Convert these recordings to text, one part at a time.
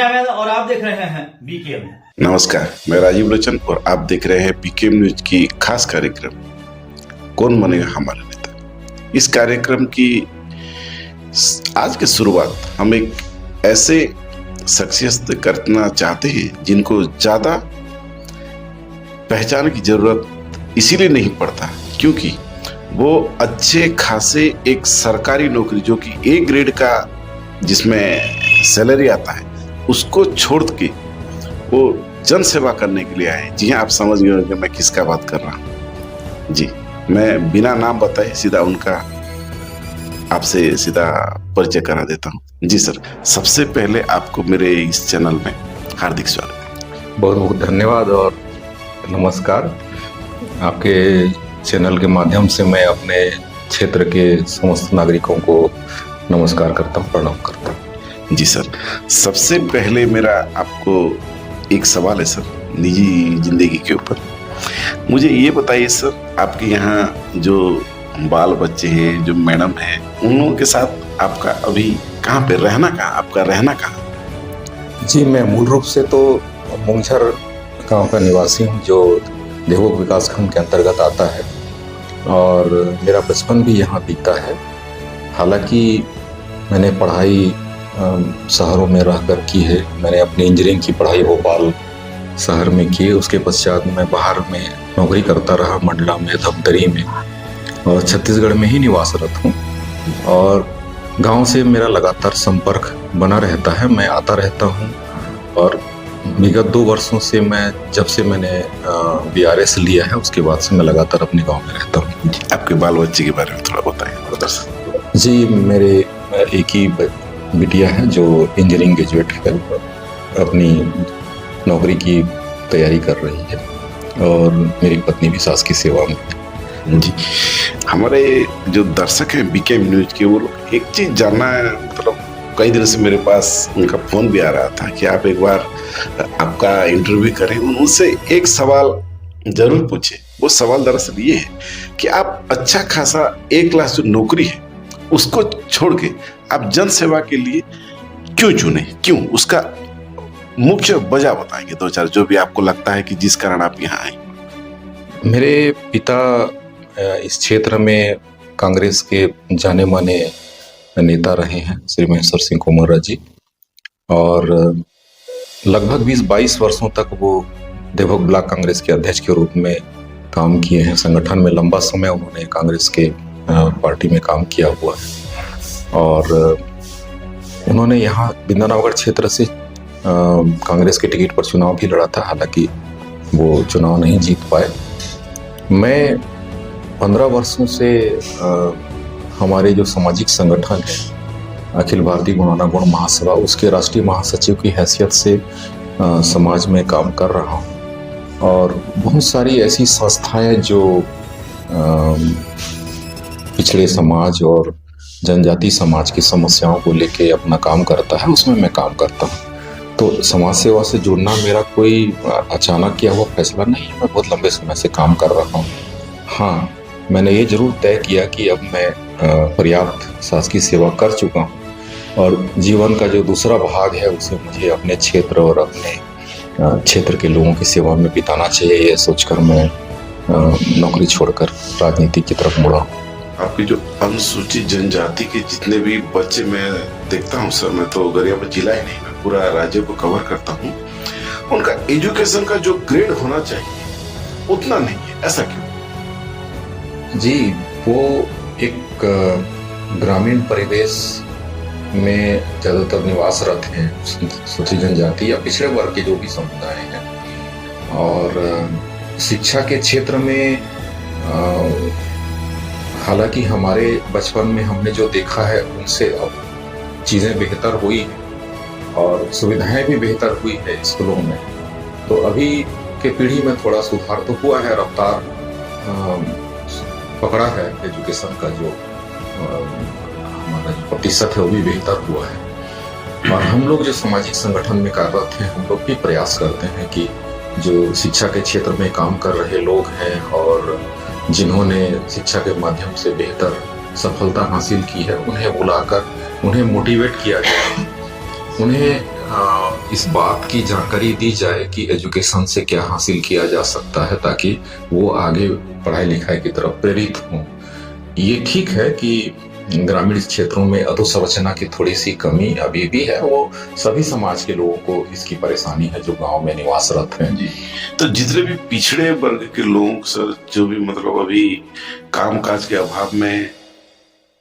जावेद और आप देख रहे हैं बीकेएम। नमस्कार, मैं राजीव लोचन और आप देख रहे हैं बीकेएम न्यूज की खास कार्यक्रम कौन बनेगा हमारा नेता। इस कार्यक्रम की आज की शुरुआत हम एक ऐसे शख्सियत से करना चाहते हैं जिनको ज्यादा पहचान की जरूरत इसीलिए नहीं पड़ता क्योंकि वो अच्छे खासे एक सरकारी नौकरी जो कि ए ग्रेड का जिसमें सैलरी आता है उसको छोड़ के वो जन सेवा करने के लिए आए। जी हाँ, आप समझ गए होंगे मैं किसका बात कर रहा हूँ। जी, मैं बिना नाम बताए सीधा उनका आपसे सीधा परिचय करा देता हूँ। जी सर, सबसे पहले आपको मेरे इस चैनल में हार्दिक स्वागत। बहुत बहुत धन्यवाद और नमस्कार। आपके चैनल के माध्यम से मैं अपने क्षेत्र के समस्त नागरिकों को नमस्कार करता हूँ, प्रणाम करता हूँ। जी सर, सबसे पहले मेरा आपको एक सवाल है सर, निजी जिंदगी के ऊपर। मुझे ये बताइए सर, आपके यहाँ जो बाल बच्चे हैं, जो मैडम हैं, उन लोगों के साथ आपका अभी कहाँ पे रहना, कहाँ आपका रहना कहाँ? जी, मैं मूल रूप से तो मुंगझर गांव का निवासी हूँ जो देवोग विकासखंड के अंतर्गत आता है और मेरा बचपन भी यहाँ बीता है। हालांकि मैंने पढ़ाई शहरों में रहकर की है। मैंने अपनी इंजीनियरिंग की पढ़ाई भोपाल शहर में की। उसके पश्चात मैं बाहर में नौकरी करता रहा, मंडला में, धमतरी में, और छत्तीसगढ़ में ही निवासरत हूँ। और गांव से मेरा लगातार संपर्क बना रहता है, मैं आता रहता हूँ। और विगत 2 वर्षों से जब से मैंने BRS लिया है उसके बाद से मैं लगातार अपने गाँव में रहता हूँ। आपके बाल बच्चे के बारे में थोड़ा बताएं। जी, मेरे एक ही बिटिया है जो इंजीनियरिंग ग्रेजुएट है, अपनी नौकरी की तैयारी कर रही है, और मेरी पत्नी भी सास की सेवा में। जी, हमारे जो दर्शक हैं बीकेएम न्यूज के, वो लोग एक चीज जानना है, मतलब कई दिनों से मेरे पास उनका फोन भी आ रहा था कि आप एक बार आपका इंटरव्यू करें, उनसे एक सवाल जरूर पूछे। वो सवाल दरअसल ये है कि आप अच्छा खासा A क्लास जो नौकरी है उसको छोड़ के आप जन सेवा के लिए क्यों चुने, क्यों, उसका मुख्य वजह बताएंगे 2-4 जो भी आपको लगता है कि जिस कारण आप यहाँ आए। मेरे पिता इस क्षेत्र में कांग्रेस के जाने माने नेता रहे हैं, श्री महेश्वर सिंह कुमार जी, और लगभग 20-22 वर्षों तक वो देवोग ब्लॉक कांग्रेस के अध्यक्ष के रूप में काम किए हैं। संगठन में लंबा समय उन्होंने कांग्रेस के पार्टी में काम किया हुआ है, और उन्होंने यहाँ बिंदानवागढ़ क्षेत्र से कांग्रेस के टिकट पर चुनाव भी लड़ा था, हालांकि वो चुनाव नहीं जीत पाए। मैं 15 वर्षों से हमारे जो सामाजिक संगठन है अखिल भारतीय गुणाना गुण महासभा, उसके राष्ट्रीय महासचिव की हैसियत से समाज में काम कर रहा हूँ। और बहुत सारी ऐसी संस्थाएं जो पिछड़े समाज और जनजाति समाज की समस्याओं को लेके अपना काम करता है, उसमें मैं काम करता हूँ। तो समाज सेवा से जुड़ना मेरा कोई अचानक किया हुआ फैसला नहीं है, मैं बहुत लंबे समय से काम कर रहा हूँ। हाँ, मैंने ये जरूर तय किया कि अब मैं पर्याप्त शासकीय सेवा कर चुका हूँ और जीवन का जो दूसरा भाग है उसे मुझे अपने क्षेत्र और अपने क्षेत्र के लोगों की सेवा में बिताना चाहिए। ये सोचकर मैं नौकरी छोड़कर राजनीति की तरफ मुड़ा। आपकी जो अनुसूचित जनजाति के जितने भी बच्चे मैं देखता हूँ सर, मैं तो गरियाबंद जिला ही नहीं, मैं पूरा राज्य को कवर करता हूँ, उनका एजुकेशन का जो ग्रेड होना चाहिए उतना नहीं है, ऐसा क्यों? जी, वो एक ग्रामीण परिवेश में ज़्यादातर निवासरत हैं, अनुसूचित जनजाति या पिछड़े वर्ग के जो भी समुदाय हैं, और शिक्षा के क्षेत्र में हालांकि हमारे बचपन में हमने जो देखा है उनसे अब चीज़ें बेहतर हुई हैं और सुविधाएं भी बेहतर हुई है स्कूलों में। तो अभी के पीढ़ी में थोड़ा सुधार तो हुआ है, रफ्तार पकड़ा है एजुकेशन का, जो हमारा जो प्रतिशत है वो भी बेहतर हुआ है। और हम लोग जो सामाजिक संगठन में कार्यरत हैं, हम लोग भी प्रयास करते हैं कि जो शिक्षा के क्षेत्र में काम कर रहे लोग हैं और जिन्होंने शिक्षा के माध्यम से बेहतर सफलता हासिल की है, उन्हें बुलाकर उन्हें मोटिवेट किया जाए, उन्हें इस बात की जानकारी दी जाए कि एजुकेशन से क्या हासिल किया जा सकता है, ताकि वो आगे पढ़ाई लिखाई की तरफ प्रेरित हों। ये ठीक है कि ग्रामीण क्षेत्रों में अधोसंरचना की थोड़ी सी कमी अभी भी है, वो सभी समाज के लोगों को इसकी परेशानी है जो गांव में निवासरत हैं। तो जितने भी पिछड़े वर्ग के लोग सर, जो भी मतलब अभी कामकाज के अभाव में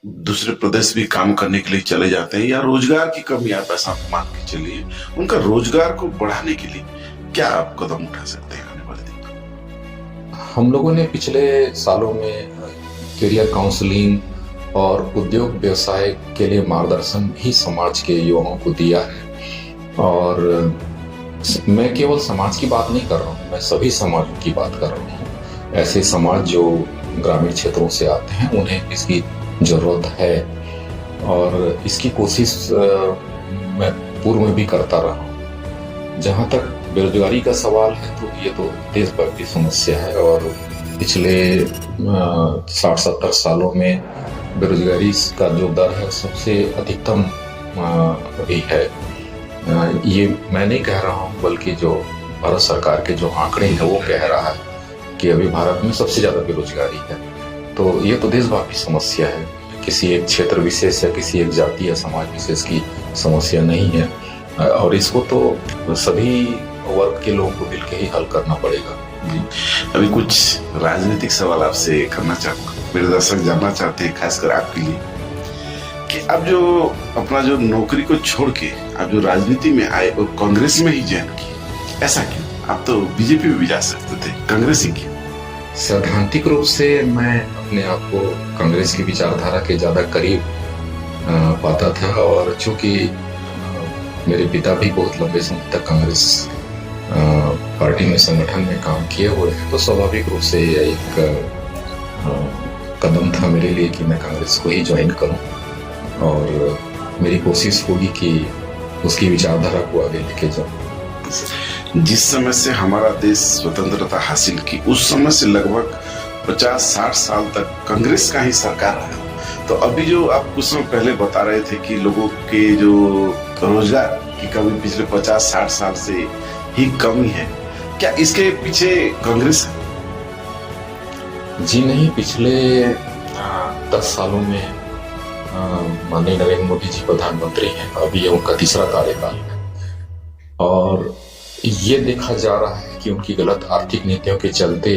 दूसरे प्रदेश भी काम करने के लिए चले जाते हैं, या रोजगार की कमी आप ऐसा मान के चलिए, उनका रोजगार को बढ़ाने के लिए क्या आप कदम उठा सकते हैं आने वाले दिन में? हम लोगों ने पिछले सालों में करियर काउंसलिंग और उद्योग व्यवसाय के लिए मार्गदर्शन भी समाज के युवाओं को दिया है। और मैं केवल समाज की बात नहीं कर रहा हूँ, मैं सभी समाजों की बात कर रहा हूँ। ऐसे समाज जो ग्रामीण क्षेत्रों से आते हैं, उन्हें इसकी जरूरत है, और इसकी कोशिश मैं पूर्व में भी करता रहा हूँ। जहाँ तक बेरोजगारी का सवाल है, तो ये तो देशव्यापी समस्या है, और पिछले 60-70 सालों में बेरोजगारी का जो दर है सबसे अधिकतम भी है। ये मैं नहीं कह रहा हूँ, बल्कि जो भारत सरकार के जो आंकड़े हैं वो कह रहा है कि अभी भारत में सबसे ज्यादा बेरोजगारी है। तो ये तो देशव्यापी समस्या है, किसी एक क्षेत्र विशेष या किसी एक जाति या समाज विशेष की समस्या नहीं है, और इसको तो सभी वर्ग के लोगों को मिल के ही हल करना पड़ेगा। जी, अभी कुछ राजनीतिक सवाल आपसे करना चाहूंगा। मेरे दर्शक जानना चाहते हैं, खासकर आपके लिए, कि अब जो अपना जो नौकरी को छोड़ के आप जो राजनीति में आए और कांग्रेस में ही ज्वाइन किए, ऐसा क्यों? आप तो बीजेपी में भी जा सकते थे, कांग्रेस ही क्यों? सैद्धांतिक रूप से मैं अपने आप को कांग्रेस की विचारधारा के ज्यादा करीब पाता था, और चूंकि मेरे पिता भी बहुत लंबे समय तक कांग्रेस पार्टी में, संगठन में काम किए हुए हैं, तो स्वाभाविक रूप से यह एक कदम था मेरे लिए कि मैं कांग्रेस को ही ज्वाइन करूं, और मेरी कोशिश होगी कि उसकी विचारधारा को आगे लेके जाऊं। जिस समय से हमारा देश स्वतंत्रता हासिल की, उस समय से लगभग 50-60 साल तक कांग्रेस का ही सरकार रहा। तो अभी जो आप कुछ समय पहले बता रहे थे कि लोगों के जो रोजगार की कमी पिछले 50-60 साल से ही कमी है, क्या इसके पीछे कांग्रेस है? जी नहीं, पिछले 10 सालों में माननीय नरेंद्र मोदी जी प्रधानमंत्री हैं, अभी ये उनका तीसरा कार्यकाल है, और ये देखा जा रहा है कि उनकी गलत आर्थिक नीतियों के चलते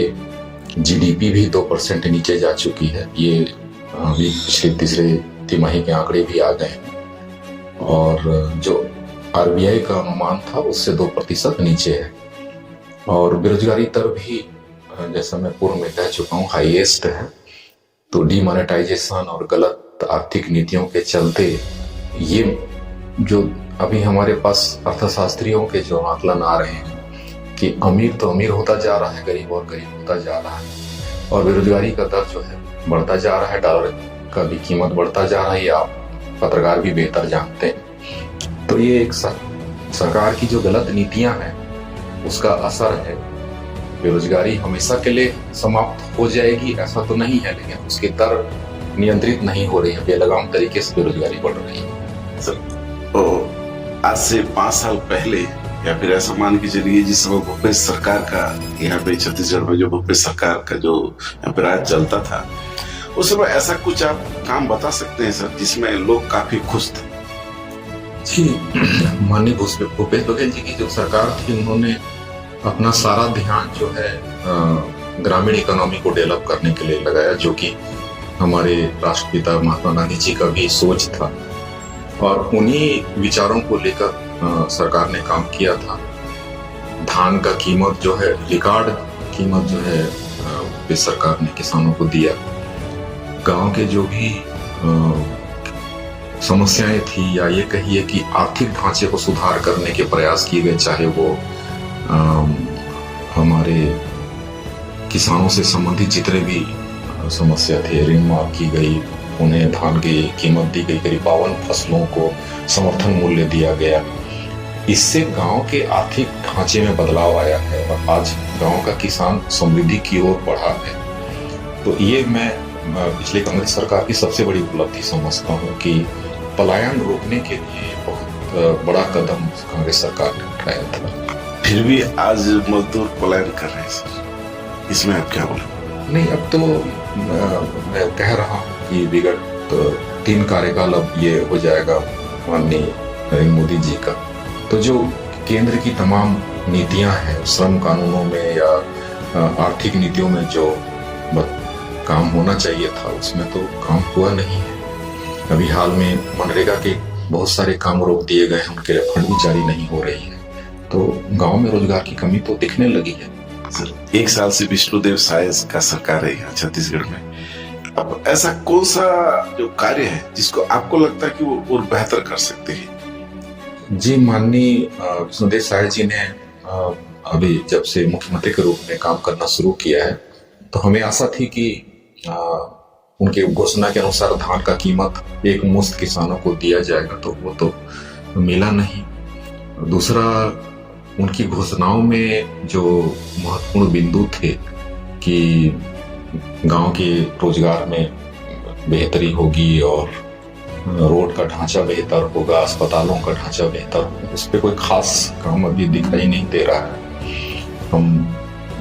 जीडीपी भी 2% नीचे जा चुकी है। ये अभी पिछले तीसरे तिमाही के आंकड़े भी आ गए हैं, और जो आरबीआई का अनुमान था उससे 2% नीचे है, और बेरोजगारी दर भी जैसा मैं पूर्व में कह चुका हूँ हाईएस्ट है। तो डीमोनेटाइजेशन और गलत आर्थिक नीतियों के चलते ये जो अभी हमारे पास अर्थशास्त्रियों के जो आकलन आ रहे हैं कि अमीर तो अमीर होता जा रहा है, गरीब और गरीब होता जा रहा है, और बेरोजगारी का दर जो है बढ़ता जा रहा है, डॉलर का भी कीमत बढ़ता जा रहा है, आप पत्रकार भी बेहतर जानते हैं। तो ये एक सरकार की जो गलत नीतियां हैं उसका असर है। बेरोजगारी हमेशा के लिए समाप्त हो जाएगी ऐसा तो नहीं है, लेकिन उसकी दर नियंत्रित नहीं हो रही है, बेलगाम तरीके से बेरोजगारी बढ़ रही है। सर, आज से 5 साल पहले, या फिर ऐसा मान के चलिए जिस समय भूपेश सरकार का यहाँ पे छत्तीसगढ़ में जो भूपेश सरकार का जो यहाँ पे राज चलता था, उस समय ऐसा कुछ आप काम बता सकते हैं सर जिसमें लोग काफी खुश थे? जी, माननीय भूपेश बघेल जी की जो सरकार थी, उन्होंने अपना सारा ध्यान जो है ग्रामीण इकोनॉमी को डेवलप करने के लिए लगाया, जो कि हमारे राष्ट्रपिता महात्मा गांधी जी का भी सोच था, और उन्हीं विचारों को लेकर सरकार ने काम किया था। धान का कीमत जो है, रिकॉर्ड कीमत जो है भूपेश सरकार ने किसानों को दिया। गांव के जो भी समस्याएं थी, या ये कहिए कि आर्थिक ढांचे को सुधार करने के प्रयास किए गए, चाहे वो हमारे किसानों से संबंधित जितने भी समस्या थे, ऋण माफ की गई, उन्हें धान की कीमत दी गई, करीब 52 फसलों को समर्थन मूल्य दिया गया। इससे गांव के आर्थिक ढांचे में बदलाव आया है, और आज गांव का किसान समृद्धि की ओर बढ़ा है। तो ये मैं पिछले कांग्रेस सरकार की सबसे बड़ी उपलब्धि समझता हूँ कि पलायन रोकने के लिए बहुत बड़ा कदम कांग्रेस सरकार ने उठाया था। फिर भी आज मजदूर पलायन कर रहे हैं सर, इसमें आप क्या बोले? नहीं, अब तो मैं कह रहा हूँ कि विगत 3 कार्यकाल अब ये हो जाएगा माननीय नरेंद्र मोदी जी का, तो जो केंद्र की तमाम नीतियां हैं, श्रम कानूनों में या आर्थिक नीतियों में जो काम होना चाहिए था उसमें तो काम हुआ नहीं है। अभी हाल में मनरेगा के बहुत सारे काम रोक दिए गए हैं, उनके लिए फंड भी जारी नहीं हो रही है, तो गांव में रोजगार की कमी तो दिखने लगी है। सर, 1 साल से विष्णुदेव साय का सरकार है यहाँ छत्तीसगढ़ में। अब ऐसा कौन सा जो कार्य है जिसको आपको लगता है कि वो और बेहतर कर सकते हैं? जी, माननीय विष्णुदेव साय जी ने अभी जब से मुख्यमंत्री के रूप में काम करना शुरू किया है, तो हमें आशा थी कि उनके घोषणा के अनुसार धान का कीमत एक मुश्त किसानों को दिया जाएगा, तो वो तो मिला नहीं। दूसरा, उनकी घोषणाओं में जो महत्वपूर्ण बिंदु थे कि गांव के रोजगार में बेहतरी होगी और रोड का ढांचा बेहतर होगा, अस्पतालों का ढांचा बेहतर होगा, उस पर कोई खास काम अभी दिखाई नहीं दे रहा है। हम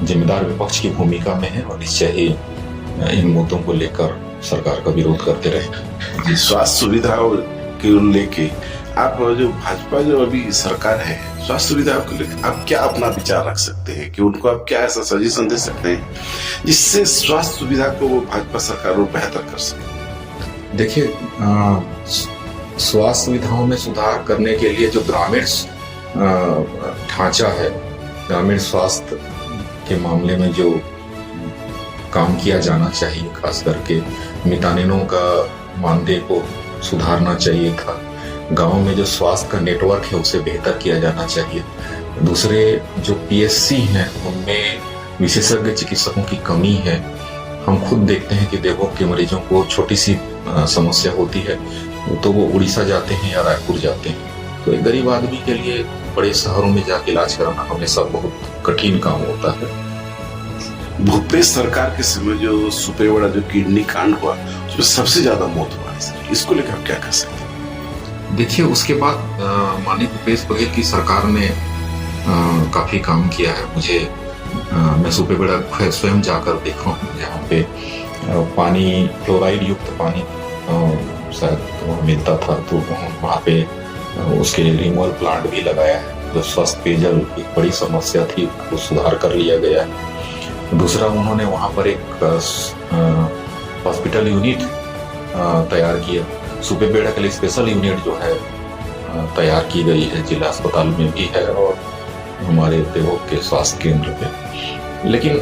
जिम्मेदार विपक्ष की भूमिका में हैं और निश्चय ही इन मुद्दों को लेकर सरकार का विरोध करते रहेंगे। जी, स्वास्थ्य सुविधाओं के लेके आप जो भाजपा जो अभी सरकार है, स्वास्थ्य सुविधाओं को लेकर आप क्या अपना विचार रख सकते हैं कि उनको आप क्या ऐसा सजेशन दे सकते हैं जिससे स्वास्थ्य सुविधा को वो भाजपा सरकार वो बेहतर कर सके? देखिए, स्वास्थ्य सुविधाओं में सुधार करने के लिए जो ग्रामीण ढांचा है, ग्रामीण स्वास्थ्य के मामले में जो काम किया जाना चाहिए, खास करके मितानिनों का मानदेय को सुधारना चाहिए था। गांव में जो स्वास्थ्य का नेटवर्क है उसे बेहतर किया जाना चाहिए। दूसरे, जो पीएससी हैं उनमें विशेषज्ञ चिकित्सकों की कमी है। हम खुद देखते हैं कि देवों के मरीजों को छोटी सी समस्या होती है तो वो उड़ीसा जाते हैं या रायपुर जाते हैं, तो एक गरीब आदमी के लिए बड़े शहरों में जाके इलाज कराना हमेशा बहुत कठिन काम होता है। भूपेश सरकार के समय जो सुपेबड़ा जो किडनी कांड हुआ उसमें सबसे ज्यादा मौत हुआ है सर, इसको लेकर आप क्या कह सकते हैं? देखिए, उसके बाद माननीय भूपेश बघेल की सरकार ने काफी काम किया है। मैं सुपेबड़ा स्वयं जाकर देखा हूँ, जहाँ पे पानी फ्लोराइड युक्त पानी शायद मिलता था, तो वहाँ पे उसके लिए रिमूवल प्लांट भी लगाया है। जो स्वस्थ पेयजल एक बड़ी समस्या थी, वो सुधार कर लिया गया है। दूसरा, उन्होंने वहाँ पर एक हॉस्पिटल यूनिट तैयार किया। सुपेबेड़ा के लिए स्पेशल यूनिट जो है तैयार की गई है, जिला अस्पताल में भी है और हमारे देवों के स्वास्थ्य केंद्र पे। लेकिन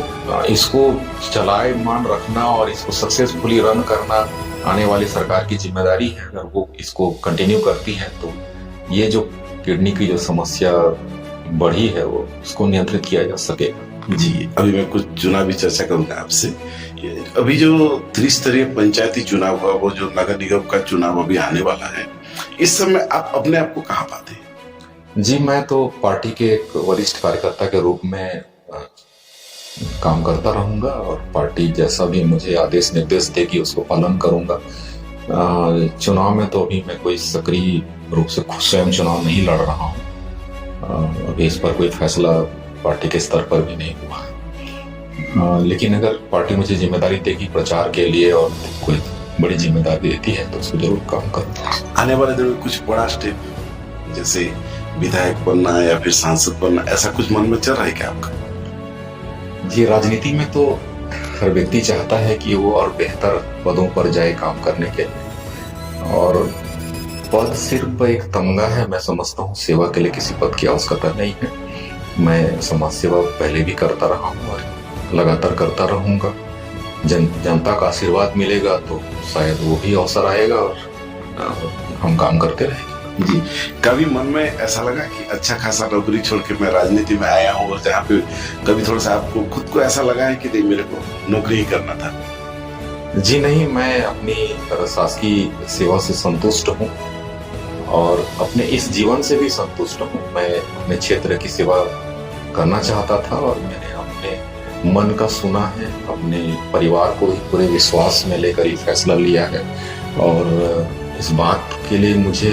इसको चलायमान रखना और इसको सक्सेसफुली रन करना आने वाली सरकार की जिम्मेदारी है। अगर वो इसको कंटिन्यू करती है तो ये जो किडनी की जो समस्या बढ़ी है वो उसको नियंत्रित किया जा सकेगा। जी, अभी मैं कुछ चुनावी चर्चा करूंगा आपसे। अभी जो त्रिस्तरीय पंचायती चुनाव हुआ, वो जो नगर निगम का चुनाव अभी आने वाला है, इस समय आप अपने आप को कहाँ पाते हैं? जी, मैं तो पार्टी के एक वरिष्ठ कार्यकर्ता के रूप में काम करता रहूंगा और पार्टी जैसा भी मुझे आदेश निर्देश देगी उसको पालन करूंगा। चुनाव में तो अभी मैं कोई सक्रिय रूप से खुद स्वयं चुनाव नहीं लड़ रहा हूँ। अभी इस पर कोई फैसला पार्टी के स्तर पर भी नहीं हुआ। लेकिन अगर पार्टी मुझे जिम्मेदारी देगी प्रचार के लिए और कोई बड़ी जिम्मेदारी देती है तो उसको जरूर काम करूंगा। आने वाले दिनों में कुछ बड़ा स्टेप जैसे विधायक बनना या फिर सांसद बनना, ऐसा कुछ मन में चल रहा है क्या आपका? जी, राजनीति में तो हर व्यक्ति चाहता है कि वो और बेहतर पदों पर जाए काम करने के लिए, और पद सिर्फ एक तमगा है। मैं समझता हूँ सेवा के लिए किसी पद की आवश्यकता नहीं है। मैं समाज सेवा पहले भी करता रहा हूँ और लगातार करता रहूंगा। जनता का आशीर्वाद मिलेगा तो शायद वो भी अवसर आएगा और हम काम करते रहेंगे। जी, कभी मन में ऐसा लगा कि अच्छा खासा नौकरी छोड़ के मैं राजनीति में आया हूँ, और जहाँ पे कभी थोड़ा सा आपको खुद को ऐसा लगा है कि नहीं, मेरे को नौकरी ही करना था? जी नहीं, मैं अपनी शासकीय सेवा से संतुष्ट हूँ और अपने इस जीवन से भी संतुष्ट हूँ। मैं अपने क्षेत्र की सेवा करना चाहता था और मैंने अपने मन का सुना है, अपने परिवार को पूरे विश्वास में लेकर ही फैसला लिया है। और इस बात के लिए मुझे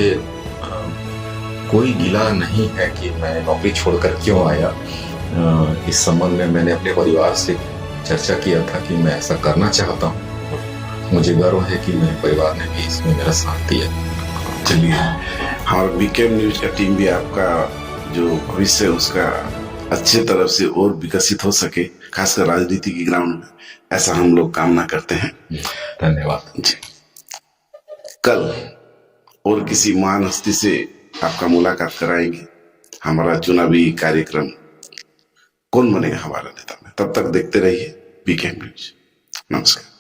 कोई गिला नहीं है कि मैं नौकरी छोड़कर क्यों आया। इस संबंध में मैंने अपने परिवार से चर्चा किया था कि मैं ऐसा करना चाहता हूँ। मुझे गर्व है कि मेरे परिवार ने भी इसमें मेरा साथ दिया। चलिए, और बीकेएम न्यूज का टीम भी आपका जो भविष्य है उसका अच्छे तरफ से और विकसित हो सके, खासकर राजनीति की ग्राउंड में, ऐसा हम लोग कामना करते हैं। धन्यवाद जी। कल और किसी महान हस्ती से आपका मुलाकात कराएंगे। हमारा चुनावी कार्यक्रम कौन बनेगा हमारा नेता में, तब तक देखते रहिए बीकेएम न्यूज। नमस्कार।